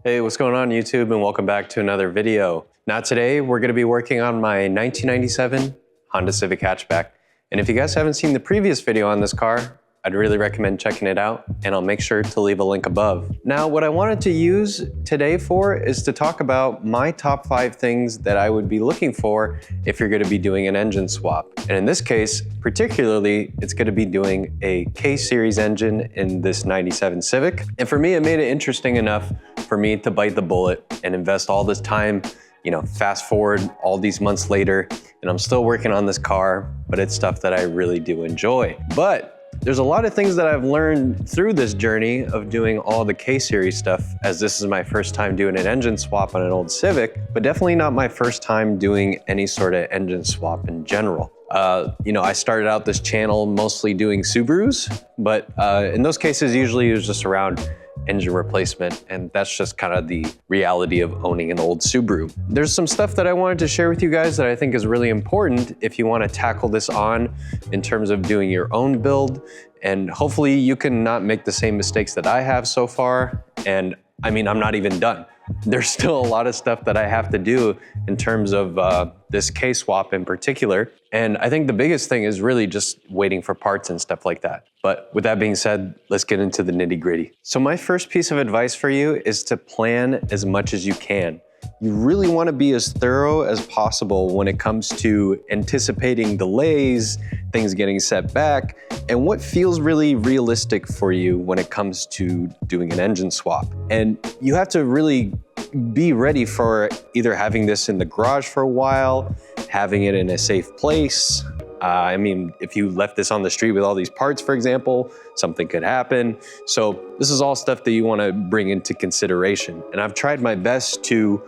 Hey, what's going on YouTube, and welcome back to another video. Now today we're going to be working on my 1997 Honda Civic hatchback. And if you guys haven't seen the previous video on this car, I'd really recommend checking it out, and I'll make sure to leave a link above. Now what I wanted to use today for is to talk about my top 5 things that I would be looking for if you're going to be doing an engine swap. And in this case, particularly, it's going to be doing a K-Series engine in this 97 Civic. And for me, it made it interesting enough for me to bite the bullet and invest all this time, fast forward all these months later, and I'm still working on this car, but it's stuff that I really do enjoy. But there's a lot of things that I've learned through this journey of doing all the K-Series stuff, as this is my first time doing an engine swap on an old Civic, but definitely not my first time doing any sort of engine swap in general. I started out this channel mostly doing Subarus, but in those cases, usually it was just around engine replacement, and that's just kind of the reality of owning an old Subaru. There's some stuff that I wanted to share with you guys that I think is really important if you want to tackle this on in terms of doing your own build, and hopefully you can not make the same mistakes that I have so far. And I mean, I'm not even done. There's still a lot of stuff that I have to do in terms of this K-swap in particular. And I think the biggest thing is really just waiting for parts and stuff like that. But with that being said, let's get into the nitty-gritty. So my first piece of advice for you is to plan as much as you can. You really want to be as thorough as possible when it comes to anticipating delays, things getting set back, and what feels really realistic for you when it comes to doing an engine swap. And you have to really be ready for either having this in the garage for a while, having it in a safe place. I mean, if you left this on the street with all these parts, for example, something could happen. So this is all stuff that you want to bring into consideration. And I've tried my best to,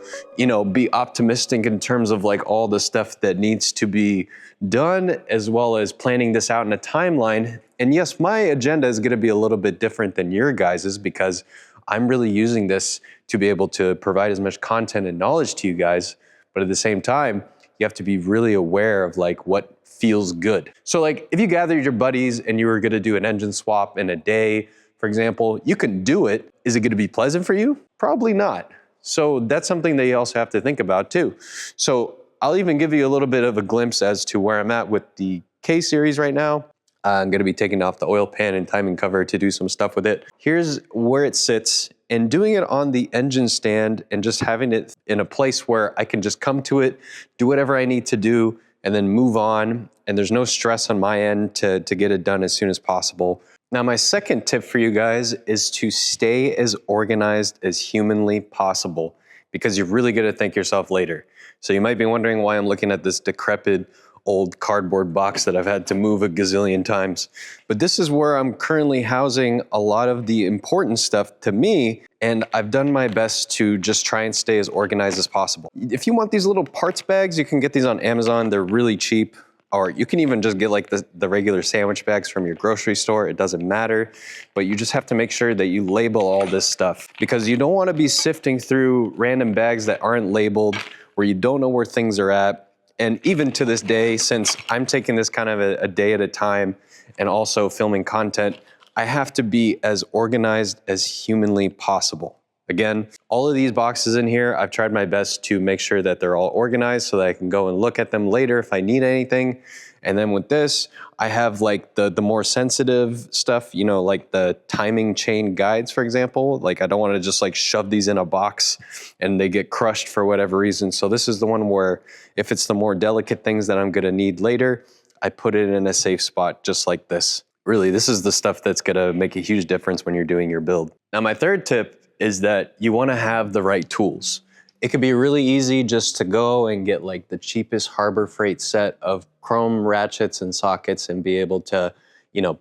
be optimistic in terms of like all the stuff that needs to be done, as well as planning this out in a timeline. And yes, my agenda is going to be a little bit different than your guys's, because I'm really using this to be able to provide as much content and knowledge to you guys. But at the same time, you have to be really aware of like what feels good. So like if you gathered your buddies and you were gonna do an engine swap in a day, for example, you can do it. Is it gonna be pleasant for you? Probably not. So that's something that you also have to think about too. So I'll even give you a little bit of a glimpse as to where I'm at with the K-Series right now. I'm gonna be taking off the oil pan and timing cover to do some stuff with it. Here's where it sits, and doing it on the engine stand and just having it in a place where I can just come to it, do whatever I need to do, and then move on. And there's no stress on my end to get it done as soon as possible. Now, my second tip for you guys is to stay as organized as humanly possible, because you're really gonna thank yourself later. So you might be wondering why I'm looking at this decrepit old cardboard box that I've had to move a gazillion times. But this is where I'm currently housing a lot of the important stuff to me, and I've done my best to just try and stay as organized as possible. If you want these little parts bags, you can get these on Amazon. They're really cheap. Or you can even just get like the regular sandwich bags from your grocery store. It doesn't matter, but you just have to make sure that you label all this stuff, because you don't want to be sifting through random bags that aren't labeled, where you don't know where things are at. And even to this day, since I'm taking this kind of a day at a time and also filming content, I have to be as organized as humanly possible. Again, all of these boxes in here, I've tried my best to make sure that they're all organized so that I can go and look at them later if I need anything. And then with this, I have like the more sensitive stuff, like the timing chain guides, for example. Like I don't want to just like shove these in a box and they get crushed for whatever reason. So this is the one where if it's the more delicate things that I'm going to need later, I put it in a safe spot just like this. Really, this is the stuff that's going to make a huge difference when you're doing your build. Now, my third tip is that you want to have the right tools. It could be really easy just to go and get like the cheapest Harbor Freight set of chrome ratchets and sockets and be able to,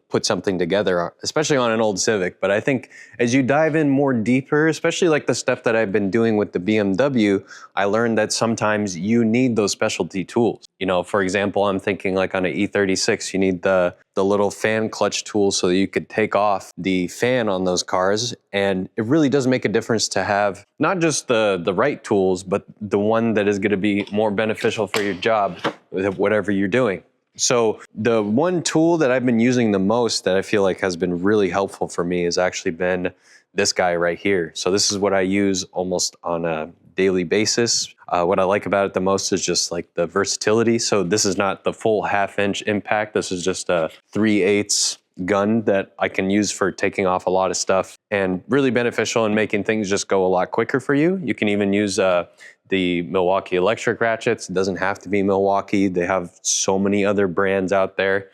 put something together, especially on an old Civic. But I think as you dive in more deeper, especially like the stuff that I've been doing with the BMW, I learned that sometimes you need those specialty tools. For example, I'm thinking like on an E36, you need the little fan clutch tool so that you could take off the fan on those cars. And it really does make a difference to have not just the right tools, but the one that is going to be more beneficial for your job with whatever you're doing. So the one tool that I've been using the most that I feel like has been really helpful for me has actually been this guy right here. So this is what I use almost on a daily basis. What I like about it the most is just like the versatility. So this is not the full 1/2 inch impact. This is just a 3/8 gun that I can use for taking off a lot of stuff, and really beneficial in making things just go a lot quicker for you. You can even use the Milwaukee electric ratchets. It doesn't have to be Milwaukee. They have so many other brands out there.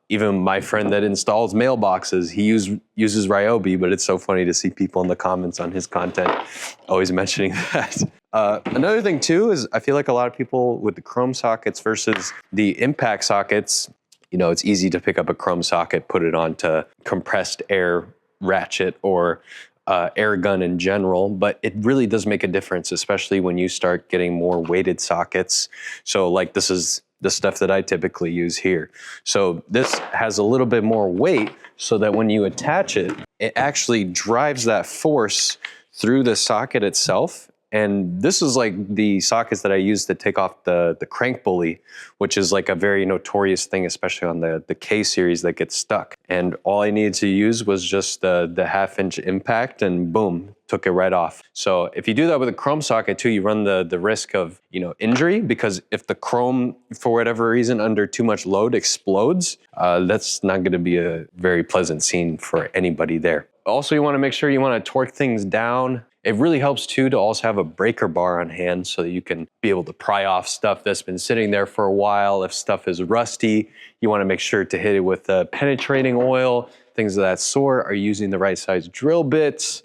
Even my friend that installs mailboxes, he uses Ryobi, but it's so funny to see people in the comments on his content always mentioning that. Another thing too is I feel like a lot of people with the chrome sockets versus the impact sockets, you know, it's easy to pick up a chrome socket, put it onto compressed air ratchet or air gun in general, but it really does make a difference, especially when you start getting more weighted sockets. So like this is the stuff that I typically use here. So this has a little bit more weight so that when you attach it, it actually drives that force through the socket itself. And this is like the sockets that I use to take off the crank pulley, which is like a very notorious thing, especially on the K series that gets stuck. And all I needed to use was just the 1/2 inch impact, and boom, took it right off. So if you do that with a chrome socket too, you run the risk of, you know, injury, because if the chrome, for whatever reason, under too much load explodes, that's not gonna be a very pleasant scene for anybody there. Also, you wanna make sure you wanna torque things down. It really helps too to also have a breaker bar on hand so that you can be able to pry off stuff that's been sitting there for a while. If stuff is rusty, you wanna make sure to hit it with penetrating oil, things of that sort. Are you using the right size drill bits?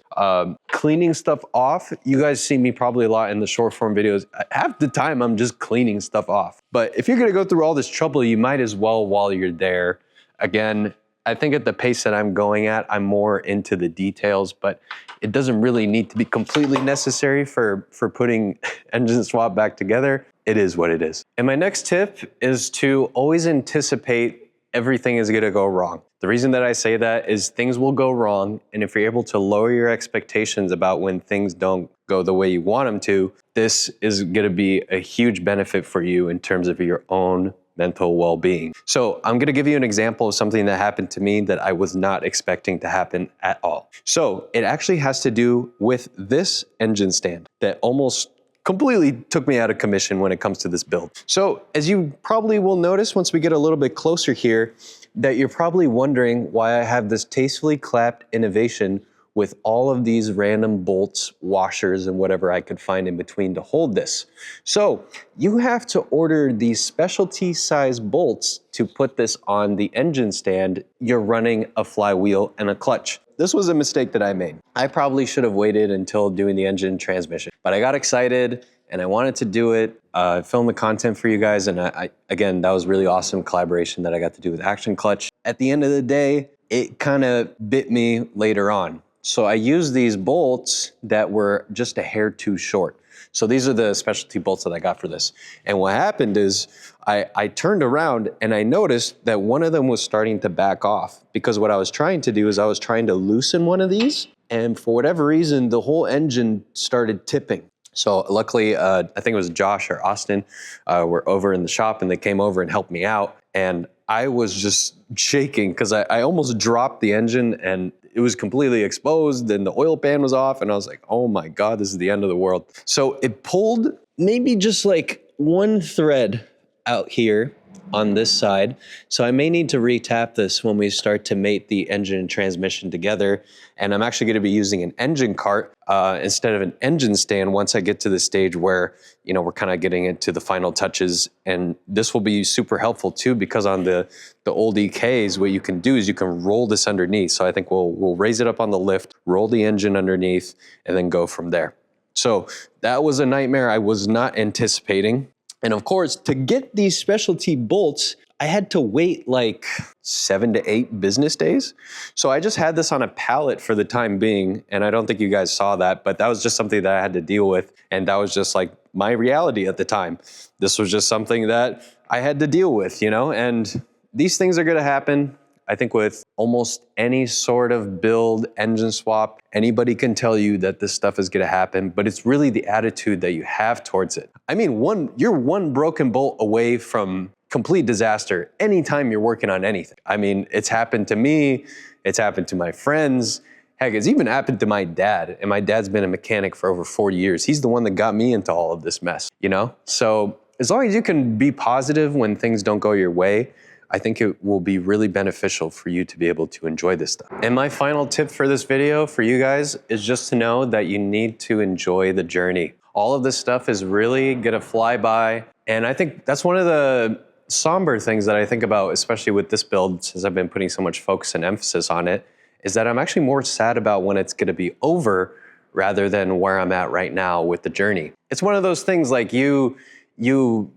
Cleaning stuff off. You guys see me probably a lot in the short form videos. Half the time I'm just cleaning stuff off. But if you're gonna go through all this trouble, you might as well while you're there. Again, I think at the pace that I'm going at, I'm more into the details, but it doesn't really need to be completely necessary for putting engine swap back together. It is what it is. And my next tip is to always anticipate everything is gonna go wrong. The reason that I say that is things will go wrong, and if you're able to lower your expectations about when things don't go the way you want them to, this is gonna be a huge benefit for you in terms of your own mental well-being. So I'm gonna give you an example of something that happened to me that I was not expecting to happen at all. So it actually has to do with this engine stand that almost completely took me out of commission when it comes to this build. So as you probably will notice once we get a little bit closer here, that you're probably wondering why I have this tastefully clapped innovation with all of these random bolts, washers, and whatever I could find in between to hold this. So you have to order these specialty size bolts to put this on the engine stand. You're running a flywheel and a clutch. This was a mistake that I made. I probably should have waited until doing the engine transmission, but I got excited and I wanted to do it, film the content for you guys. And again, that was really awesome collaboration that I got to do with Action Clutch. At the end of the day, it kind of bit me later on. So I used these bolts that were just a hair too short. So these are the specialty bolts that I got for this. And what happened is I turned around and I noticed that one of them was starting to back off, because what I was trying to do is I was trying to loosen one of these, and for whatever reason, the whole engine started tipping. So luckily, I think it was Josh or Austin, were over in the shop, and they came over and helped me out. And I was just shaking because I almost dropped the engine and it was completely exposed and the oil pan was off, and I was like, oh my God, this is the end of the world. So it pulled maybe just like one thread out here on this side. So I may need to retap this when we start to mate the engine and transmission together. And I'm actually gonna be using an engine cart instead of an engine stand once I get to the stage where, you know, we're kind of getting into the final touches. And this will be super helpful too, because on the old EKs, what you can do is you can roll this underneath. So I think we'll raise it up on the lift, roll the engine underneath, and then go from there. So that was a nightmare I was not anticipating. And of course, to get these specialty bolts, I had to wait like 7 to 8 business days. So I just had this on a pallet for the time being, and I don't think you guys saw that, but that was just something that I had to deal with, and that was just like my reality at the time. This was just something that I had to deal with, you know, and these things are gonna happen. I think with almost any sort of build, engine swap, anybody can tell you that this stuff is gonna happen, but it's really the attitude that you have towards it. I mean, you're one broken bolt away from complete disaster anytime you're working on anything. I mean, it's happened to me, it's happened to my friends, heck, it's even happened to my dad, and my dad's been a mechanic for over 40 years. He's the one that got me into all of this mess, you know? So as long as you can be positive when things don't go your way, I think it will be really beneficial for you to be able to enjoy this stuff. And my final tip for this video for you guys is just to know that you need to enjoy the journey. All of this stuff is really gonna fly by, and I think that's one of the somber things that I think about, especially with this build, since I've been putting so much focus and emphasis on it, is that I'm actually more sad about when it's gonna be over rather than where I'm at right now with the journey. It's one of those things like you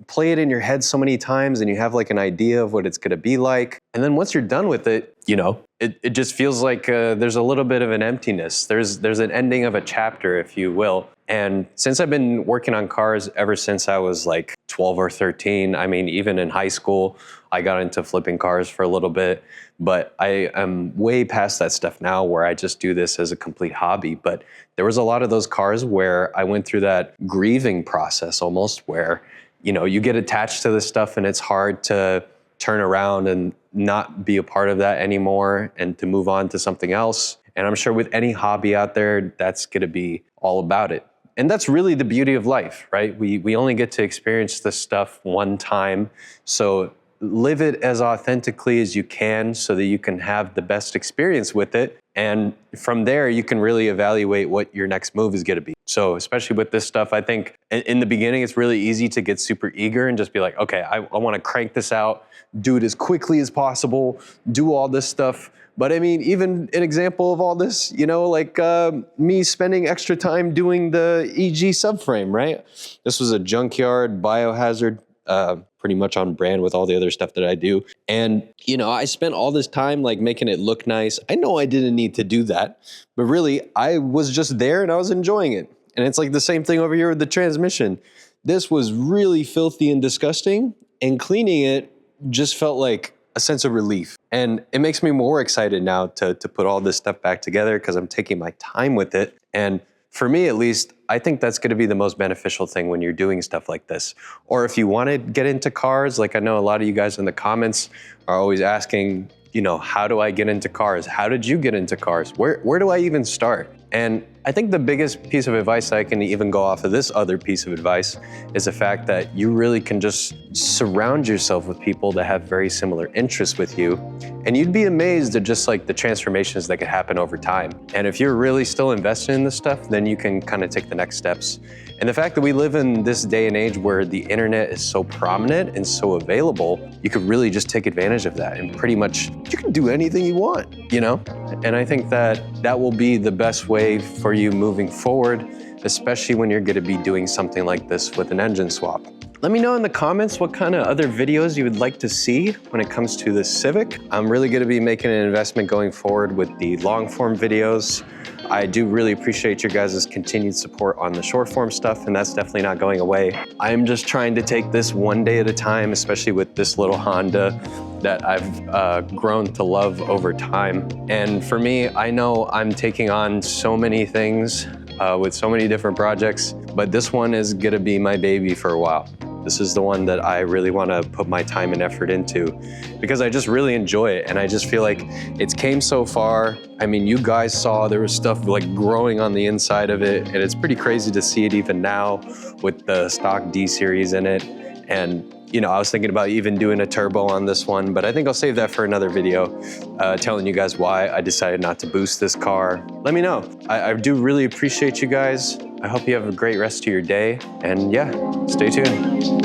play it in your head so many times and you have like an idea of what it's gonna be like. And then once you're done with it, you know, it just feels like there's a little bit of an emptiness. There's an ending of a chapter, if you will. And since I've been working on cars ever since I was like 12 or 13, I mean, even in high school, I got into flipping cars for a little bit, but I am way past that stuff now where I just do this as a complete hobby. But there was a lot of those cars where I went through that grieving process almost where, you know, you get attached to this stuff and it's hard to turn around and not be a part of that anymore and to move on to something else. And I'm sure with any hobby out there, that's gonna be all about it. And that's really the beauty of life, right? We only get to experience this stuff one time. So live it as authentically as you can so that you can have the best experience with it. And from there, you can really evaluate what your next move is gonna be. So especially with this stuff, I think in the beginning, it's really easy to get super eager and just be like, okay, I wanna crank this out, do it as quickly as possible, do all this stuff. But I mean, even an example of all this, you know, like me spending extra time doing the EG subframe, right? This was a junkyard biohazard, pretty much on brand with all the other stuff that I do. And, you know, I spent all this time like making it look nice. I know I didn't need to do that, but really I was just there and I was enjoying it. And it's like the same thing over here with the transmission. This was really filthy and disgusting, and cleaning it just felt like a sense of relief. And it makes me more excited now to put all this stuff back together because I'm taking my time with it. And for me, at least, I think that's gonna be the most beneficial thing when you're doing stuff like this. Or if you wanna get into cars, like I know a lot of you guys in the comments are always asking, you know, how do I get into cars? How did you get into cars? Where do I even start? And I think the biggest piece of advice I can even go off of this other piece of advice is the fact that you really can just surround yourself with people that have very similar interests with you. And you'd be amazed at just like the transformations that could happen over time. And if you're really still invested in this stuff, then you can kind of take the next steps. And the fact that we live in this day and age where the internet is so prominent and so available, you could really just take advantage of that and pretty much, you can do anything you want, you know? And I think that that will be the best way for you moving forward, especially when you're gonna be doing something like this with an engine swap. Let me know in the comments what kind of other videos you would like to see when it comes to the Civic. I'm really gonna be making an investment going forward with the long form videos. I do really appreciate your guys' continued support on the short form stuff, and that's definitely not going away. I'm just trying to take this one day at a time, especially with this little Honda that I've grown to love over time. And for me, I know I'm taking on so many things with so many different projects, but this one is gonna be my baby for a while. This is the one that I really wanna put my time and effort into because I just really enjoy it. And I just feel like it's came so far. I mean, you guys saw there was stuff like growing on the inside of it, and it's pretty crazy to see it even now with the stock D series in it. And you know, I was thinking about even doing a turbo on this one, but I think I'll save that for another video, telling you guys why I decided not to boost this car. Let me know. I do really appreciate you guys. I hope you have a great rest of your day, and yeah, stay tuned.